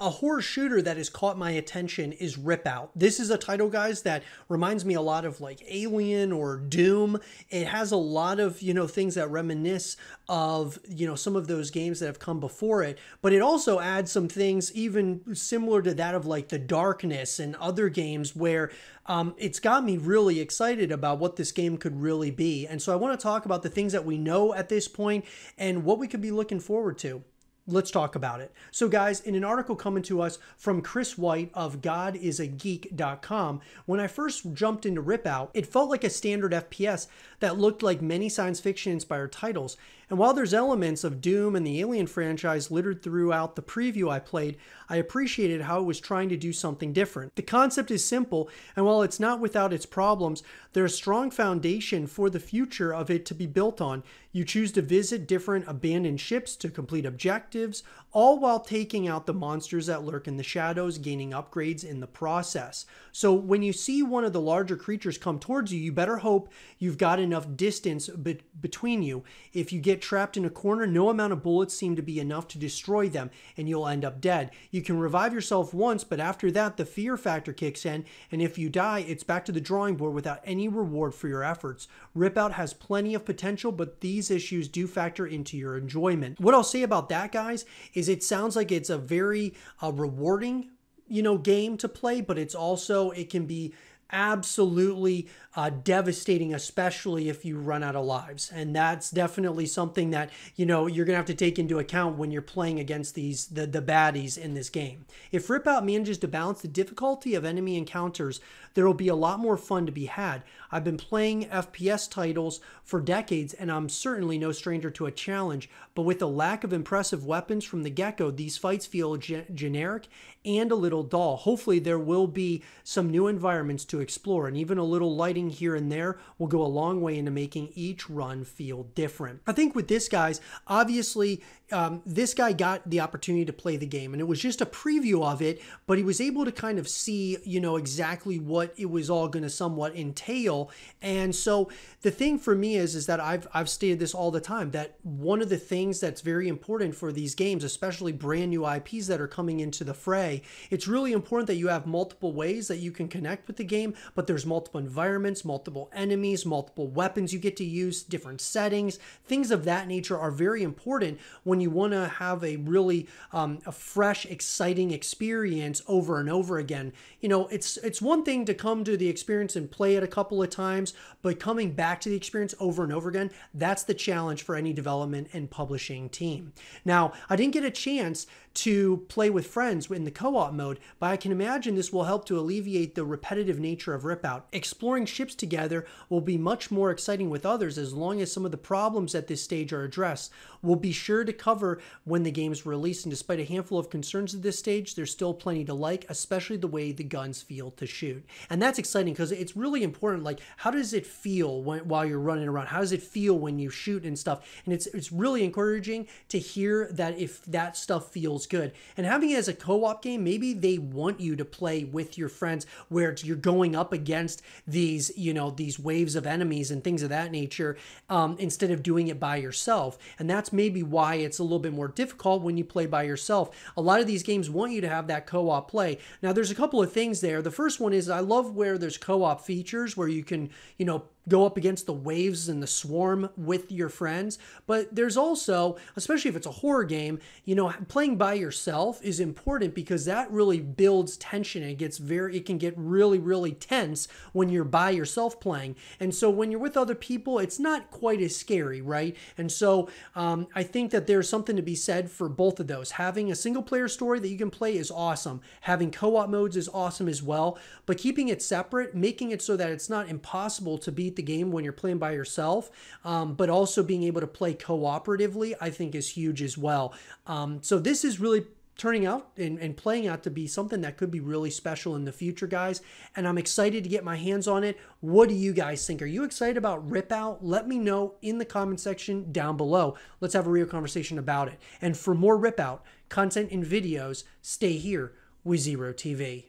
A horror shooter that has caught my attention is RIPOUT. This is a title, guys, that reminds me a lot of like Alien or Doom. It has a lot of, things that reminisce of, some of those games that have come before it, but it also adds some things even similar to that of like The Darkness and other games where it's got me really excited about what this game could really be. And so I want to talk about the things that we know at this point and what we could be looking forward to. Let's talk about it. So guys, in an article coming to us from Chris White of godisageek.com, when I first jumped into RIPOUT, it felt like a standard FPS that looked like many science fiction inspired titles. And while there's elements of Doom and the Alien franchise littered throughout the preview I played, I appreciated how it was trying to do something different. The concept is simple, and while it's not without its problems, there's a strong foundation for the future of it to be built on. You choose to visit different abandoned ships to complete objectives, all while taking out the monsters that lurk in the shadows, gaining upgrades in the process. So when you see one of the larger creatures come towards you, you better hope you've got enough distance between you. If you get trapped in a corner, no amount of bullets seem to be enough to destroy them, and you'll end up dead. You can revive yourself once, but after that, the fear factor kicks in, and if you die, it's back to the drawing board without any reward for your efforts. RIPOUT has plenty of potential, but these issues do factor into your enjoyment. What I'll say about that, guys, is it sounds like it's a very rewarding, game to play, but it can be absolutely devastating, especially if you run out of lives. And that's definitely something that, you're going to have to take into account when you're playing against the baddies in this game. If RIPOUT manages to balance the difficulty of enemy encounters, there will be a lot more fun to be had. I've been playing FPS titles for decades, and I'm certainly no stranger to a challenge, but with a lack of impressive weapons from the get-go, these fights feel generic and a little dull. Hopefully there will be some new environments to explore, and even a little lighting here and there will go a long way into making each run feel different. I think with this, guys, obviously this guy got the opportunity to play the game, and it was just a preview of it, but he was able to kind of see, exactly what it was all going to somewhat entail. And so the thing for me is that I've stated this all the time, that one of the things that's very important for these games, especially brand new IPs that are coming into the fray, it's really important that you have multiple ways that you can connect with the game, but there's multiple environments, multiple enemies, multiple weapons you get to use, different settings, things of that nature are very important when you want to have a really a fresh, exciting experience over and over again. It's one thing to come to the experience and play it a couple of times, but coming back to the experience over and over again, that's the challenge for any development and publishing team. Now, I didn't get a chance to play with friends in the co-op mode, but I can imagine this will help to alleviate the repetitive nature of RIPOUT. Exploring ships together will be much more exciting with others as long as some of the problems at this stage are addressed. We'll be sure to cover when the game is released, and despite a handful of concerns at this stage, there's still plenty to like, especially the way the guns feel to shoot. And that's exciting because it's really important, like, how does it feel while you're running around? How does it feel when you shoot and stuff? And it's really encouraging to hear that if that stuff feels good. And having it as a co-op game, maybe they want you to play with your friends where you're going up against these, these waves of enemies and things of that nature, instead of doing it by yourself. And that's maybe why it's a little bit more difficult when you play by yourself. A lot of these games want you to have that co-op play. Now, there's a couple of things there. The first one is I love where there's co-op features where you can, go up against the waves and the swarm with your friends. But there's also, especially if it's a horror game, playing by yourself is important because that really builds tension. It can get really, really tense when you're by yourself playing. And so when you're with other people, it's not quite as scary, right? And so I think that there's something to be said for both of those. Having a single player story that you can play is awesome. Having co-op modes is awesome as well, but keeping it separate, making it so that it's not impossible to beat the game when you're playing by yourself, but also being able to play cooperatively, I think is huge as well. So this is really turning out and playing out to be something that could be really special in the future, guys. And I'm excited to get my hands on it. What do you guys think? Are you excited about RIPOUT? Let me know in the comment section down below. Let's have a real conversation about it. And for more RIPOUT content and videos, stay here with zrotv.